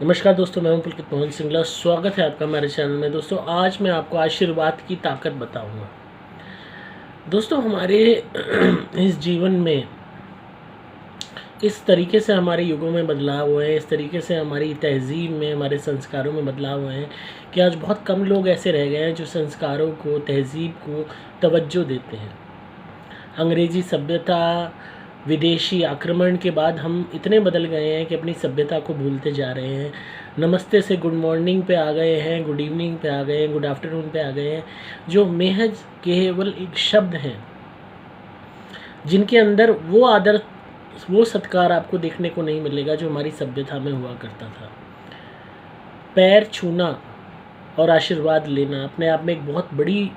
नमस्कार दोस्तों, मैं हूं पुलकित मोहन सिंगला। स्वागत है आपका हमारे चैनल में। दोस्तों, आज मैं आपको आशीर्वाद की ताकत बताऊंगा। दोस्तों, हमारे इस जीवन में इस तरीके से हमारे युगों में बदलाव हुए हैं, इस तरीके से हमारी तहज़ीब में, हमारे संस्कारों में बदलाव हुए हैं कि आज बहुत कम लोग ऐसे रह गए हैं जो संस्कारों को, तहज़ीब को तवज्जो देते हैं। अंग्रेज़ी सभ्यता, विदेशी आक्रमण के बाद हम इतने बदल गए हैं कि अपनी सभ्यता को भूलते जा रहे हैं। नमस्ते से गुड मॉर्निंग पे आ गए हैं, गुड इवनिंग पे आ गए हैं, गुड आफ्टरनून पे आ गए हैं, जो महज केवल एक शब्द हैं, जिनके अंदर वो आदर, वो सत्कार आपको देखने को नहीं मिलेगा जो हमारी सभ्यता में हुआ करता था। पैर छूना और आशीर्वाद लेना अपने आप में एक बहुत बड़ी,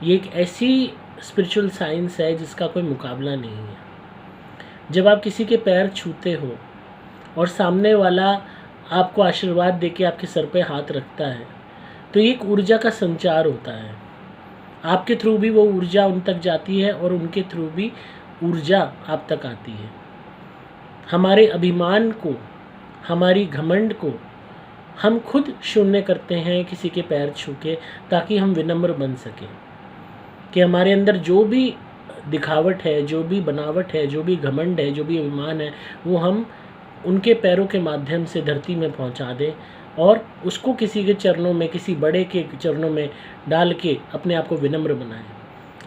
ये एक ऐसी स्पिरिचुअल साइंस है जिसका कोई मुकाबला नहीं है। जब आप किसी के पैर छूते हो और सामने वाला आपको आशीर्वाद देके आपके सर पे हाथ रखता है, तो ये एक ऊर्जा का संचार होता है। आपके थ्रू भी वो ऊर्जा उन तक जाती है और उनके थ्रू भी ऊर्जा आप तक आती है। हमारे अभिमान को, हमारी घमंड को हम खुद शून्य करते हैं किसी के पैर छू के, ताकि हम विनम्र बन सकें। कि हमारे अंदर जो भी दिखावट है, जो भी बनावट है, जो भी घमंड है, जो भी अभिमान है, वो हम उनके पैरों के माध्यम से धरती में पहुंचा दें और उसको किसी के चरणों में, किसी बड़े के चरणों में डाल के अपने आप को विनम्र बनाएं।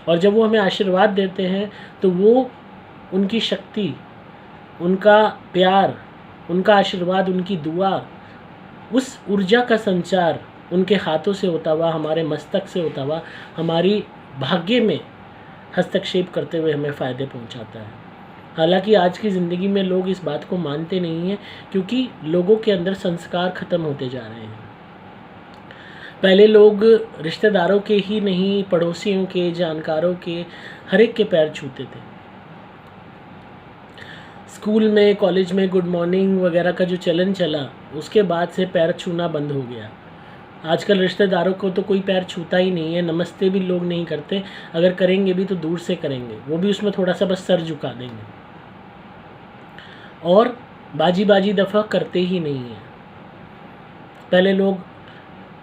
और जब वो हमें आशीर्वाद देते हैं तो वो उनकी शक्ति, उनका प्यार, उनका आशीर्वाद, उनकी दुआ, उस ऊर्जा का संचार उनके हाथों से होता हुआ, हमारे मस्तक से होता हुआ, हमारी भाग्य में हस्तक्षेप करते हुए हमें फ़ायदे पहुंचाता है। हालांकि आज की ज़िंदगी में लोग इस बात को मानते नहीं हैं, क्योंकि लोगों के अंदर संस्कार ख़त्म होते जा रहे हैं। पहले लोग रिश्तेदारों के ही नहीं, पड़ोसियों के, जानकारों के, हर एक के पैर छूते थे। स्कूल में, कॉलेज में गुड मॉर्निंग वगैरह का जो चलन चला, उसके बाद से पैर छूना बंद हो गया। आजकल रिश्तेदारों को तो कोई पैर छूता ही नहीं है, नमस्ते भी लोग नहीं करते। अगर करेंगे भी तो दूर से करेंगे, वो भी उसमें थोड़ा सा बस सर झुका देंगे, और बाजी बाजी दफ़ा करते ही नहीं हैं। पहले लोग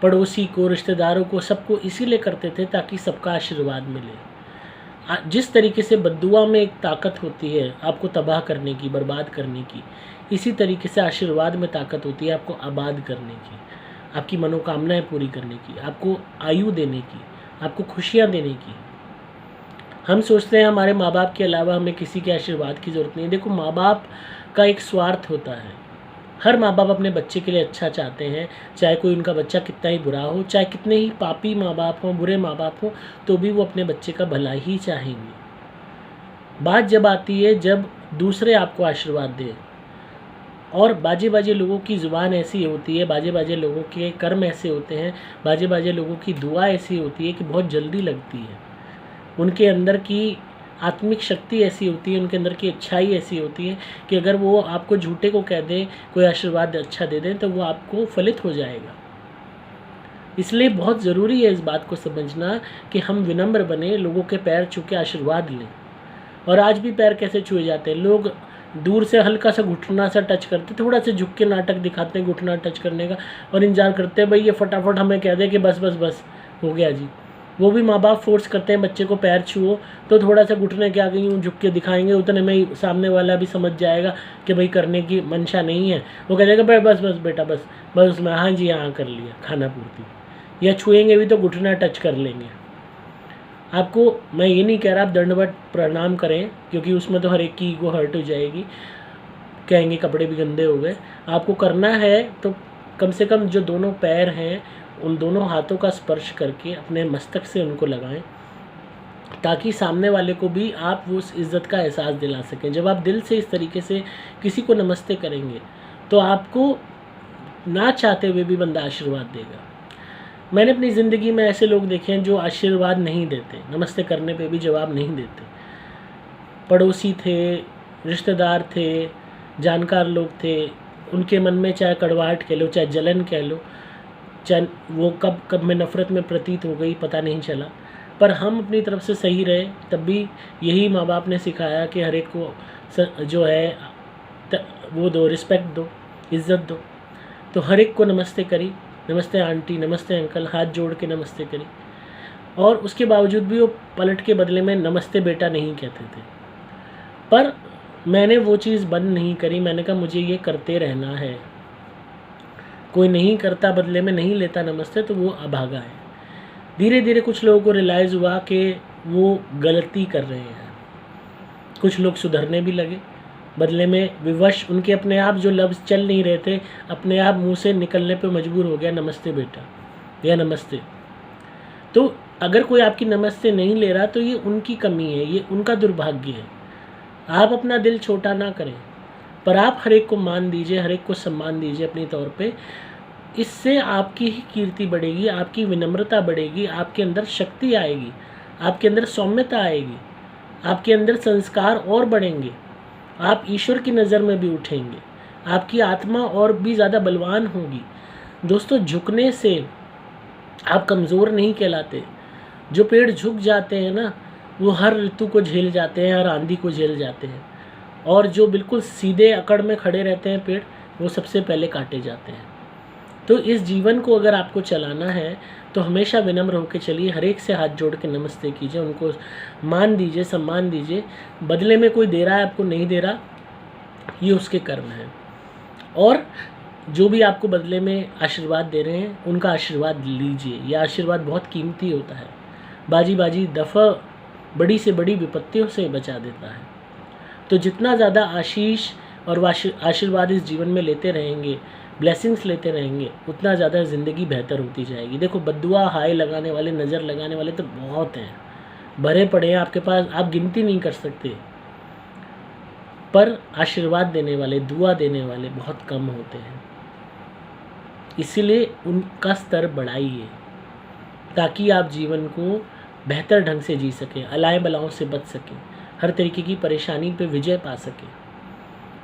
पड़ोसी को, रिश्तेदारों को, सबको इसीलिए करते थे ताकि सबका आशीर्वाद मिले। जिस तरीके से बद्दुआ में एक ताकत होती है आपको तबाह करने की, बर्बाद करने की, इसी तरीके से आशीर्वाद में ताकत होती है आपको आबाद करने की, आपकी मनोकामनाएं पूरी करने की, आपको आयु देने की, आपको खुशियां देने की। हम सोचते हैं हमारे माँ बाप के अलावा हमें किसी के आशीर्वाद की ज़रूरत नहीं है। देखो, माँ बाप का एक स्वार्थ होता है। हर माँ बाप अपने बच्चे के लिए अच्छा चाहते हैं, चाहे कोई उनका बच्चा कितना ही बुरा हो, चाहे कितने ही पापी माँ बाप हों, बुरे माँ बाप हों, तो भी वो अपने बच्चे का भला ही चाहेंगे। बात जब आती है जब दूसरे आपको आशीर्वाद दें, और बाजे बाजे लोगों की ज़ुबान ऐसी होती है, बाजे बाजे लोगों के कर्म ऐसे होते हैं, बाजे बाजे लोगों की दुआ ऐसी होती है कि बहुत जल्दी लगती है। उनके अंदर की आत्मिक शक्ति ऐसी होती है, उनके अंदर की अच्छाई ऐसी होती है कि अगर वो आपको झूठे को कह दें, कोई आशीर्वाद अच्छा दे दें, तो वो आपको फलित हो जाएगा। इसलिए बहुत ज़रूरी है इस बात को समझना कि हम विनम्र बने, लोगों के पैर छू के आशीर्वाद लें। और आज भी पैर कैसे छुए जाते हैं? लोग दूर से हल्का सा घुटना सा टच करते, थोड़ा सा झुक के नाटक दिखाते हैं घुटना टच करने का, और इंतजार करते हैं भाई ये फटाफट हमें कह दे कि बस बस बस हो गया जी। वो भी माँ बाप फोर्स करते हैं बच्चे को पैर छुओ, तो थोड़ा सा घुटने के आगे यूँ झुक के दिखाएंगे, उतने में ही सामने वाला भी समझ जाएगा कि भाई करने की मंशा नहीं है। वो कह देगा भाई बस बस बेटा बस बस, मैं हाँ जी हाँ कर लिया, खाना पूर्ति। या छुएंगे भी तो घुटना टच कर लेंगे। आपको मैं ये नहीं कह रहा आप दंडवत प्रणाम करें, क्योंकि उसमें तो हर एक की ईगो हर्ट हो जाएगी, कहेंगे कपड़े भी गंदे हो गए। आपको करना है तो कम से कम जो दोनों पैर हैं उन दोनों हाथों का स्पर्श करके अपने मस्तक से उनको लगाएं, ताकि सामने वाले को भी आप वो उस इज़्ज़त का एहसास दिला सकें। जब आप दिल से इस तरीके से किसी को नमस्ते करेंगे तो आपको ना चाहते हुए भी बंदा आशीर्वाद देगा। मैंने अपनी ज़िंदगी में ऐसे लोग देखे हैं जो आशीर्वाद नहीं देते, नमस्ते करने पे भी जवाब नहीं देते। पड़ोसी थे, रिश्तेदार थे, जानकार लोग थे, उनके मन में चाहे कड़वाहट कह लो, चाहे जलन कह लो, चाहे वो कब कब में नफ़रत में प्रतीत हो गई पता नहीं चला, पर हम अपनी तरफ से सही रहे। तब भी यही माँ बाप ने सिखाया कि हर एक को जो है वो दो, रिस्पेक्ट दो, इज़्ज़त दो। तो हर एक को नमस्ते करी, नमस्ते आंटी, नमस्ते अंकल, हाथ जोड़ के नमस्ते करी। और उसके बावजूद भी वो पलट के बदले में नमस्ते बेटा नहीं कहते थे। पर मैंने वो चीज़ बंद नहीं करी, मैंने कहा मुझे ये करते रहना है। कोई नहीं करता, बदले में नहीं लेता नमस्ते, तो वो अभागा है। धीरे धीरे कुछ लोगों को रियलाइज़ हुआ कि वो गलती कर रहे हैं। कुछ लोग सुधरने भी लगे, बदले में विवश उनके अपने आप जो लफ्ज़ चल नहीं रहे थे, अपने आप मुंह से निकलने पे मजबूर हो गया, नमस्ते बेटा या नमस्ते। तो अगर कोई आपकी नमस्ते नहीं ले रहा तो ये उनकी कमी है, ये उनका दुर्भाग्य है। आप अपना दिल छोटा ना करें, पर आप हर एक को मान दीजिए, हर एक को सम्मान दीजिए अपने तौर पे। इससे आपकी ही कीर्ति बढ़ेगी, आपकी विनम्रता बढ़ेगी, आपके अंदर शक्ति आएगी, आपके अंदर सौम्यता आएगी, आपके अंदर संस्कार और बढ़ेंगे, आप ईश्वर की नज़र में भी उठेंगे, आपकी आत्मा और भी ज़्यादा बलवान होगी। दोस्तों, झुकने से आप कमज़ोर नहीं कहलाते। जो पेड़ झुक जाते हैं ना, वो हर ऋतु को झेल जाते हैं, हर आंधी को झेल जाते हैं। और जो बिल्कुल सीधे अकड़ में खड़े रहते हैं पेड़, वो सबसे पहले काटे जाते हैं। तो इस जीवन को अगर आपको चलाना है तो हमेशा विनम्र होकर चलिए, हर एक से हाथ जोड़ के नमस्ते कीजिए, उनको मान दीजिए, सम्मान दीजिए। बदले में कोई दे रहा है, आपको नहीं दे रहा, ये उसके कर्म है। और जो भी आपको बदले में आशीर्वाद दे रहे हैं, उनका आशीर्वाद लीजिए। यह आशीर्वाद बहुत कीमती होता है। बाजी बाजी दफ़ा बड़ी से बड़ी विपत्तियों से बचा देता है। तो जितना ज़्यादा आशीष और आशीर्वाद इस जीवन में लेते रहेंगे, ब्लेसिंग्स लेते रहेंगे, उतना ज़्यादा ज़िंदगी बेहतर होती जाएगी। देखो, बद्दुआ, हाय लगाने वाले, नज़र लगाने वाले तो बहुत हैं, भरे पड़े हैं आपके पास, आप गिनती नहीं कर सकते। पर आशीर्वाद देने वाले, दुआ देने वाले बहुत कम होते हैं। इसीलिए उनका स्तर बढ़ाइए, ताकि आप जीवन को बेहतर ढंग से जी सकें, अलाए बलाओं से बच सकें, हर तरीके की परेशानी पे विजय पा सकें।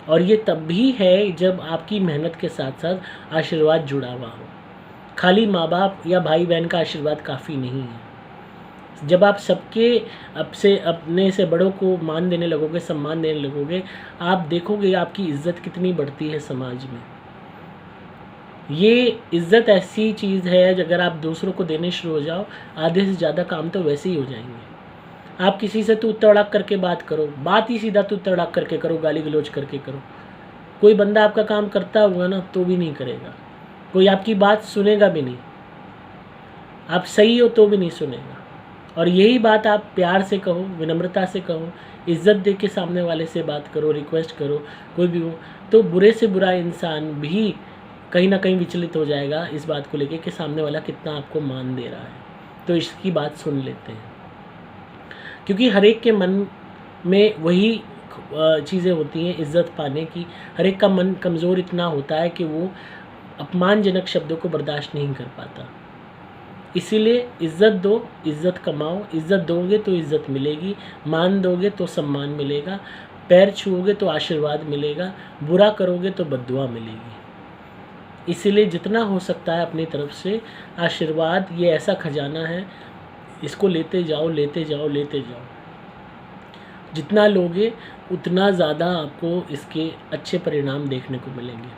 और ये तब भी है जब आपकी मेहनत के साथ साथ आशीर्वाद जुड़ा हुआ हो। खाली माँ बाप या भाई बहन का आशीर्वाद काफ़ी नहीं है। जब आप सबके अपने से बड़ों को मान देने लगोगे, सम्मान देने लगोगे, आप देखोगे आपकी इज्जत कितनी बढ़ती है समाज में। ये इज्जत ऐसी चीज़ है, अगर आप दूसरों को देने शुरू हो जाओ, आधे से ज़्यादा काम तो वैसे ही हो जाएंगे। आप किसी से तू तड़ाक करके बात करो, बात ही सीधा तू तड़ाक करके करो, गाली गलौज करके करो, कोई बंदा आपका काम करता हुआ ना तो भी नहीं करेगा, कोई आपकी बात सुनेगा भी नहीं। आप सही हो तो भी नहीं सुनेगा। और यही बात आप प्यार से कहो, विनम्रता से कहो, इज्जत दे के सामने वाले से बात करो, रिक्वेस्ट करो, कोई भी हो, तो बुरे से बुरा इंसान भी कहीं ना कहीं विचलित हो जाएगा इस बात को लेके कि सामने वाला कितना आपको मान दे रहा है। तो इसकी बात सुन लेते हैं, क्योंकि हर एक के मन में वही चीज़ें होती हैं इज़्ज़त पाने की। हर एक का मन कमज़ोर इतना होता है कि वो अपमानजनक शब्दों को बर्दाश्त नहीं कर पाता। इसीलिए इज़्ज़त दो, इज़्ज़त कमाओ, इज़्ज़त दोगे तो इज़्ज़त मिलेगी, मान दोगे तो सम्मान मिलेगा, पैर छूओगे तो आशीर्वाद मिलेगा, बुरा करोगे तो बद्दुआ मिलेगी। इसीलिए जितना हो सकता है अपनी तरफ से आशीर्वाद, ये ऐसा खजाना है, इसको लेते जाओ, लेते जाओ, लेते जाओ। जितना लोगे उतना ज़्यादा आपको इसके अच्छे परिणाम देखने को मिलेंगे।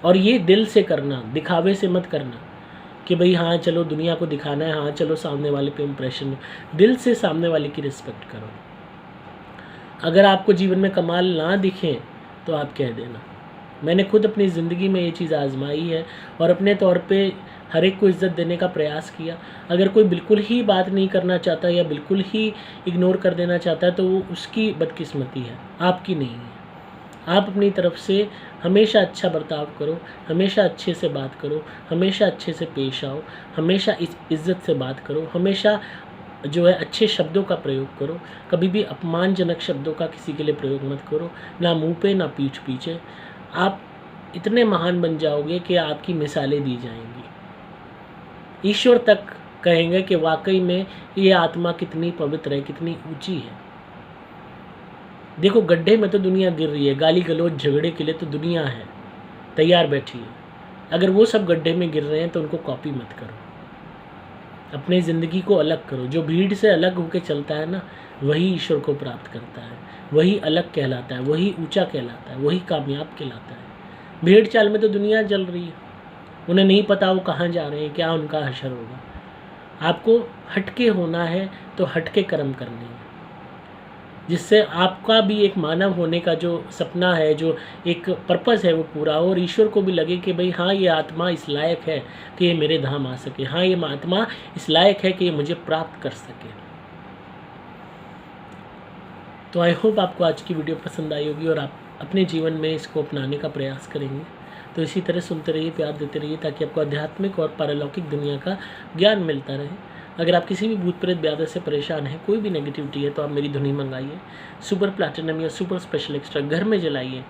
और ये दिल से करना, दिखावे से मत करना कि भाई हाँ चलो दुनिया को दिखाना है, हाँ चलो सामने वाले पे इम्प्रेशन। दिल से सामने वाले की रिस्पेक्ट करो। अगर आपको जीवन में कमाल ना दिखें तो आप कह देना। मैंने खुद अपनी ज़िंदगी में ये चीज़ आजमाई है और अपने तौर पे हर एक को इज़्ज़त देने का प्रयास किया। अगर कोई बिल्कुल ही बात नहीं करना चाहता या बिल्कुल ही इग्नोर कर देना चाहता है तो वो उसकी बदकिस्मती है, आपकी नहीं है। आप अपनी तरफ से हमेशा अच्छा बर्ताव करो, हमेशा अच्छे से बात करो, हमेशा अच्छे से पेश आओ, हमेशा इज़्ज़त से बात करो, हमेशा जो है अच्छे शब्दों का प्रयोग करो। कभी भी अपमानजनक शब्दों का किसी के लिए प्रयोग मत करो, ना मुंह पे ना पीठ पीछे। आप इतने महान बन जाओगे कि आपकी मिसालें दी जाएंगी। ईश्वर तक कहेंगे कि वाकई में ये आत्मा कितनी पवित्र है, कितनी ऊंची है। देखो, गड्ढे में तो दुनिया गिर रही है, गाली गलौज झगड़े के लिए तो दुनिया है तैयार बैठी है। अगर वो सब गड्ढे में गिर रहे हैं तो उनको कॉपी मत करो, अपनी ज़िंदगी को अलग करो। जो भीड़ से अलग होकर चलता है ना, वही ईश्वर को प्राप्त करता है, वही अलग कहलाता है, वही ऊंचा कहलाता है, वही कामयाब कहलाता है। भेड़ चाल में तो दुनिया जल रही है, उन्हें नहीं पता वो कहाँ जा रहे हैं, क्या उनका हशर होगा। आपको हटके होना है तो हटके कर्म करने हैं, जिससे आपका भी एक मानव होने का जो सपना है, जो एक पर्पस है वो पूरा हो, और ईश्वर को भी लगे कि भाई हाँ ये आत्मा इस लायक है कि ये मेरे धाम आ सके, हाँ ये आत्मा इस लायक है कि ये मुझे प्राप्त कर सके। तो आई होप आपको आज की वीडियो पसंद आई होगी और आप अपने जीवन में इसको अपनाने का प्रयास करेंगे। तो इसी तरह सुनते रहिए, प्यार देते रहिए, ताकि आपको आध्यात्मिक और पारलौकिक दुनिया का ज्ञान मिलता रहे। अगर आप किसी भी भूत प्रेत ब्यादत से परेशान हैं, कोई भी नेगेटिविटी है, तो आप मेरी धुनी मंगाइए, सुपर प्लैटिनम या सुपर स्पेशल एक्स्ट्रा घर में जलाइए,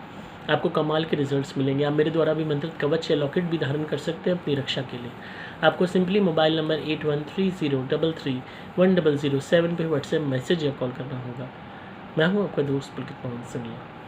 आपको कमाल के रिजल्ट्स मिलेंगे। आप मेरे द्वारा भी मंत्रित कवच या लॉकेट भी धारण कर सकते हैं अपनी रक्षा के लिए। आपको सिंपली मोबाइल नंबर 8130331007 पे व्हाट्सएप मैसेज या कॉल करना होगा। मैं हूँ आपका दोस्त पुलकित पवन सिंगला।